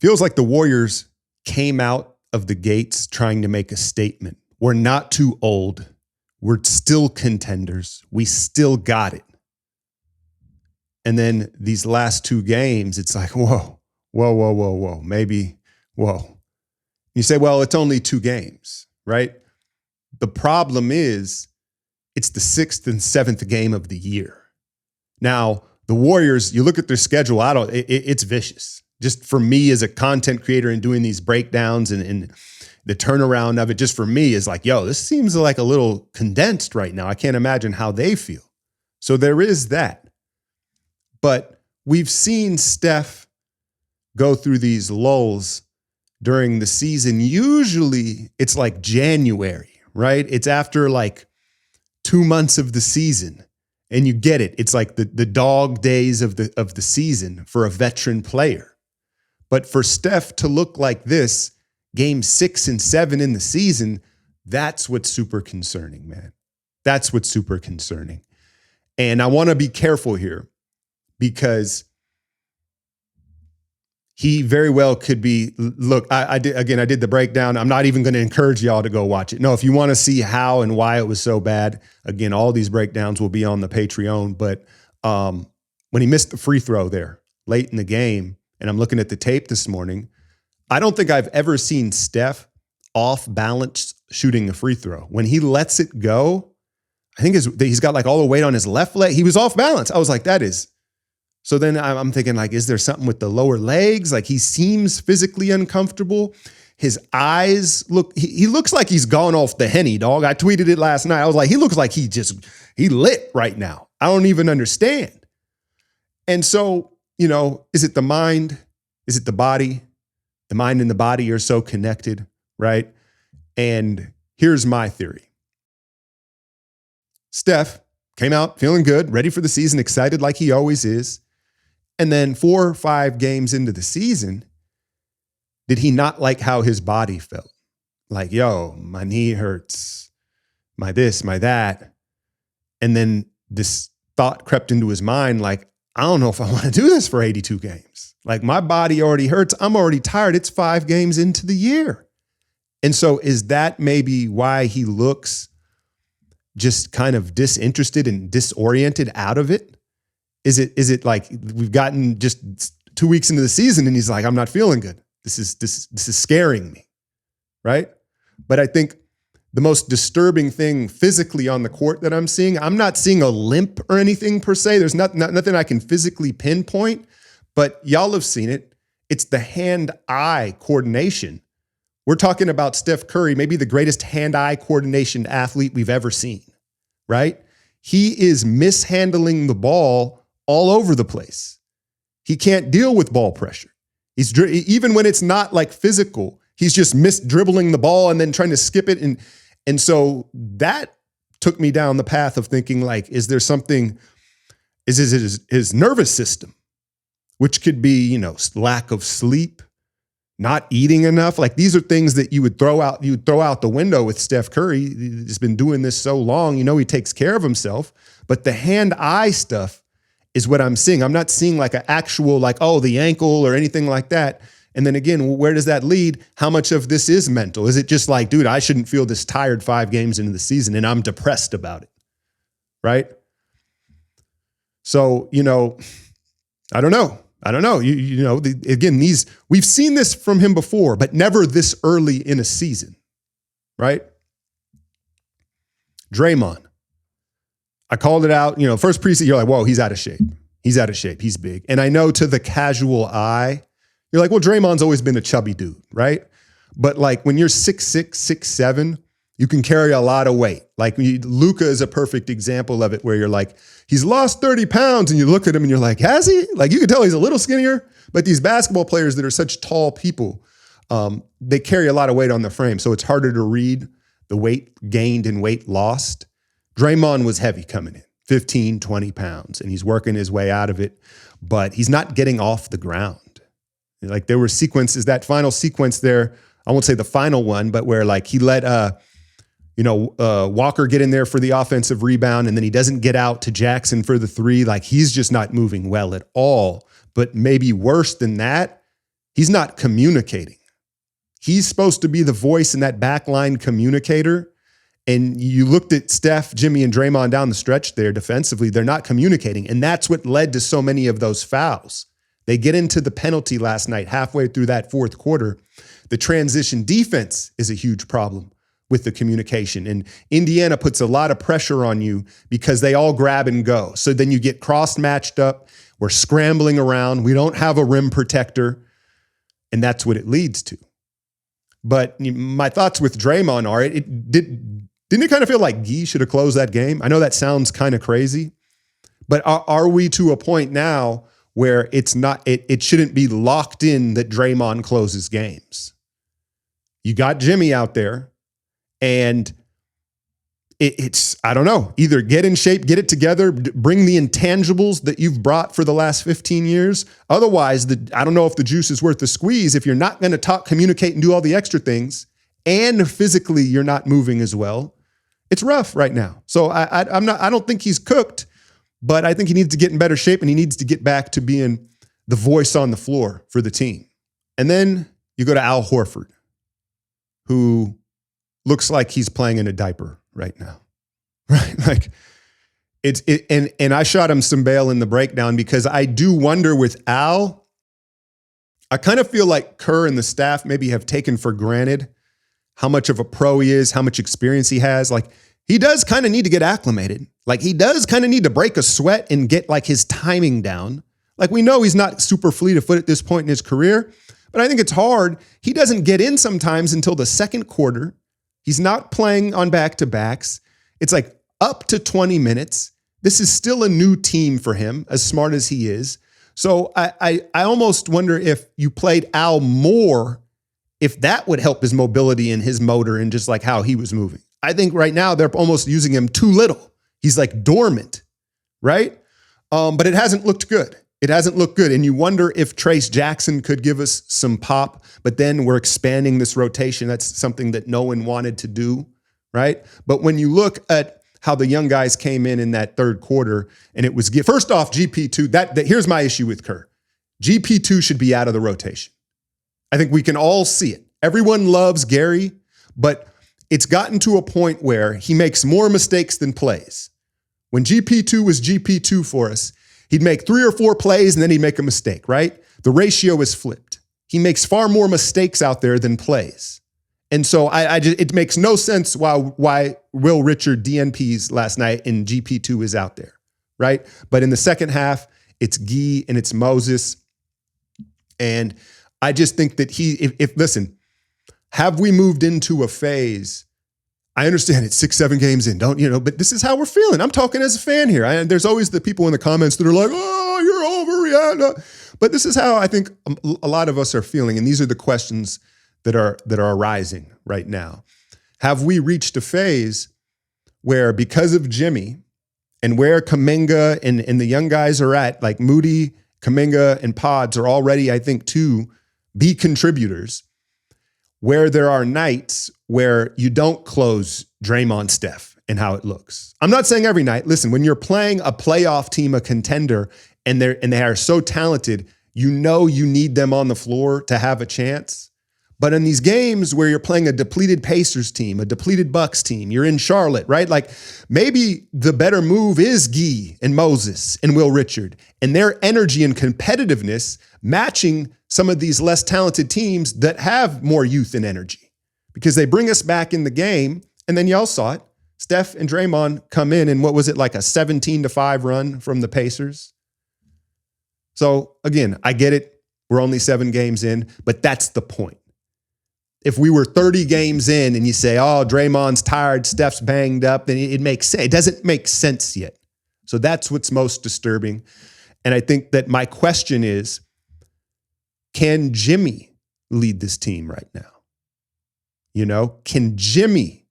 Feels like the Warriors came out of the gates trying to make a statement. We're not too old. We're still contenders. We still got it. And then these last two games, it's like, whoa. Maybe, whoa. You say, well, it's only two games, right? The problem is it's the 6th and 7th game of the year. Now, the Warriors, you look at their schedule, it's vicious. Just for me as a content creator and doing these breakdowns and the turnaround of it, just for me is like, yo, this seems like a little condensed right now. I can't imagine how they feel. So there is that. But we've seen Steph go through these lulls during the season. Usually it's like January, right? It's after like 2 months of the season. And you get it. It's like the dog days of the season for a veteran player. But for Steph to look like this, game 6 and 7 in the season, that's what's super concerning, man. That's what's super concerning. And I want to be careful here because he very well could be, look, I did the breakdown. I'm not even going to encourage y'all to go watch it. No, if you want to see how and why it was so bad, again, all these breakdowns will be on the Patreon. But when he missed the free throw there late in the game, and I'm looking at the tape this morning, I don't think I've ever seen Steph off balance shooting a free throw. When he lets it go, I think he's got like all the weight on his left leg. He was off balance. I was like, that is. So then I'm thinking like, is there something with the lower legs? Like he seems physically uncomfortable. His eyes he looks like he's gone off the Henny, dog. I tweeted it last night. I was like, he looks like he lit right now. I don't even understand. And so, is it the mind? Is it the body? The mind and the body are so connected, right? And here's my theory. Steph came out feeling good, ready for the season, excited like he always is. And then 4 or 5 games into the season, did he not like how his body felt? Like, yo, my knee hurts, my this, my that. And then this thought crept into his mind, like, I don't know if I want to do this for 82 games. Like my body already hurts. I'm already tired. It's 5 games into the year. And so is that maybe why he looks just kind of disinterested and disoriented out of it? Is it like we've gotten just 2 weeks into the season and he's like, I'm not feeling good. This is scaring me, right? But I think the most disturbing thing physically on the court that I'm not seeing a limp or anything per se. There's nothing I can physically pinpoint, but y'all have seen it. It's the hand-eye coordination. We're talking about Steph Curry, maybe the greatest hand-eye coordination athlete we've ever seen, right? He is mishandling the ball all over the place. He can't deal with ball pressure. Even when it's not like physical, he's just dribbling the ball and then trying to skip it. And so that took me down the path of thinking like, is there something, is his nervous system, which could be, lack of sleep, not eating enough. Like these are things that you would throw out the window with Steph Curry. He's been doing this so long, he takes care of himself, but the hand-eye stuff is what I'm seeing. I'm not seeing like an actual, like, oh, the ankle or anything like that. And then again, where does that lead? How much of this is mental? Is it just like, dude, I shouldn't feel this tired 5 games into the season and I'm depressed about it, right? So, I don't know. Again, we've seen this from him before, but never this early in a season, right? Draymond. I called it out, first preseason, you're like, whoa, he's out of shape. He's big. And I know to the casual eye, you're like, well, Draymond's always been a chubby dude, right? But like when you're 6'6", 6'7", you can carry a lot of weight. Like Luka is a perfect example of it where you're like, he's lost 30 pounds and you look at him and you're like, has he? Like you can tell he's a little skinnier, but these basketball players that are such tall people, they carry a lot of weight on the frame. So it's harder to read the weight gained and weight lost. Draymond was heavy coming in, 15, 20 pounds, and he's working his way out of it, but he's not getting off the ground. Like there were sequences, that final sequence there, I won't say the final one, but where like he let Walker get in there for the offensive rebound and then he doesn't get out to Jackson for the 3. Like he's just not moving well at all. But maybe worse than that, He's not communicating. He's supposed to be the voice in that backline communicator. And you looked at Steph, Jimmy, and Draymond down the stretch there defensively. They're not communicating. And that's what led to so many of those fouls. They get into the penalty last night, halfway through that fourth quarter. The transition defense is a huge problem with the communication. And Indiana puts a lot of pressure on you because they all grab and go. So then you get cross-matched up. We're scrambling around. We don't have a rim protector. And that's what it leads to. But my thoughts with Draymond are, didn't it kind of feel like Gee should have closed that game? I know that sounds kind of crazy, but are we to a point now where it shouldn't be locked in that Draymond closes games? You got Jimmy out there, and it's I don't know, either get in shape, get it together, bring the intangibles that you've brought for the last 15 years. Otherwise, I don't know if the juice is worth the squeeze if you're not going to talk, communicate, and do all the extra things, and physically you're not moving as well. It's rough right now. So I don't think he's cooked, but I think he needs to get in better shape, and he needs to get back to being the voice on the floor for the team. And then you go to Al Horford, who looks like he's playing in a diaper right now, right? Like and I shot him some bail in the breakdown because I do wonder with Al, I kind of feel like Kerr and the staff maybe have taken for granted how much of a pro he is, how much experience he has. Like he does kind of need to get acclimated. Like he does kind of need to break a sweat and get like his timing down. Like we know he's not super fleet of foot at this point in his career, but I think it's hard. He doesn't get in sometimes until the second quarter. He's not playing on back-to-backs. It's like up to 20 minutes. This is still a new team for him, as smart as he is. So I almost wonder if you played Al more, if that would help his mobility and his motor and just like how he was moving. I think right now they're almost using him too little. He's like dormant, right? But it hasn't looked good. It hasn't looked good. And you wonder if Trace Jackson could give us some pop, but then we're expanding this rotation. That's something that no one wanted to do, right? But when you look at how the young guys came in that third quarter, and it was, first off, GP2, here's my issue with Kerr. GP2 should be out of the rotation. I think we can all see it. Everyone loves Gary, but it's gotten to a point where he makes more mistakes than plays. When GP2 was GP2 for us, he'd make 3 or 4 plays and then he'd make a mistake, right? The ratio is flipped. He makes far more mistakes out there than plays. And so it makes no sense why Will Richard DNPs last night and GP2 is out there, right? But in the second half, it's Gee and it's Moses. And I just think that listen, have we moved into a phase? I understand it's 6-7 games in, but this is how we're feeling. I'm talking as a fan here. There's always the people in the comments that are like, oh, you're overreacting. But this is how I think a lot of us are feeling. And these are the questions that are arising right now. Have we reached a phase where because of Jimmy and where Kuminga and the young guys are at, like Moody, Kuminga, and Pods are already, I think, to be contributors, where there are nights where you don't close Draymond, Steph, and how it looks. I'm not saying every night. Listen, when you're playing a playoff team, a contender, and they are so talented, you need them on the floor to have a chance. But in these games where you're playing a depleted Pacers team, a depleted Bucks team, you're in Charlotte, right? Like maybe the better move is Gee and Moses and Will Richard and their energy and competitiveness matching some of these less talented teams that have more youth and energy because they bring us back in the game. And then y'all saw it. Steph and Draymond come in and what was it, like a 17-5 run from the Pacers? So again, I get it. We're only 7 games in, but that's the point. If we were 30 games in and you say, oh, Draymond's tired, Steph's banged up, then it makes sense. It doesn't make sense yet. So that's what's most disturbing. And I think that my question is, can Jimmy lead this team right now? Can Jimmy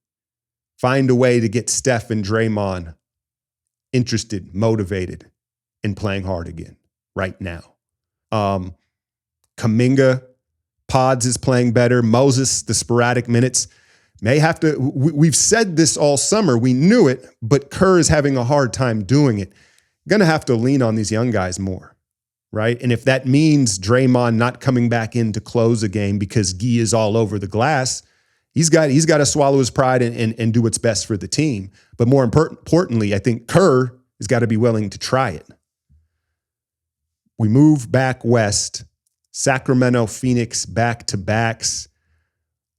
find a way to get Steph and Draymond interested, motivated, and playing hard again right now? Kuminga, Pods is playing better. Moses, the sporadic minutes, may have to. We've said this all summer. We knew it, but Kerr is having a hard time doing it. Going to have to lean on these young guys more. right? And if that means Draymond not coming back in to close a game because Gee is all over the glass, he's got to swallow his pride and do what's best for the team. But more importantly, I think Kerr has got to be willing to try it. We move back west, Sacramento, Phoenix, back-to-backs.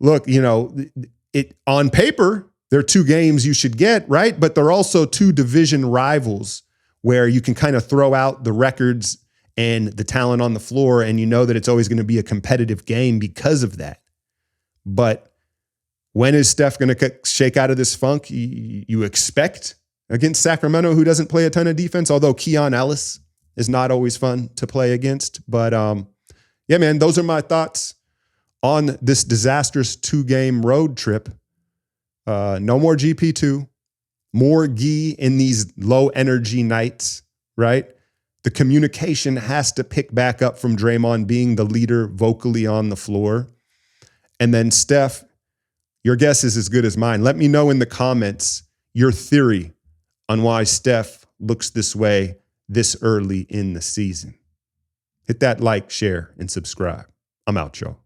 Look, it on paper, they're 2 games you should get, right? But they're also 2 division rivals where you can kind of throw out the records and the talent on the floor, and you know that it's always going to be a competitive game because of that. But when is Steph going to shake out of this funk? You expect against Sacramento, who doesn't play a ton of defense, although Keon Ellis is not always fun to play against. But yeah, man, those are my thoughts on this disastrous 2-game road trip. No more GP2, more Gee in these low energy nights, right? The communication has to pick back up from Draymond being the leader vocally on the floor. And then Steph, your guess is as good as mine. Let me know in the comments your theory on why Steph looks this way this early in the season. Hit that like, share, and subscribe. I'm out, y'all.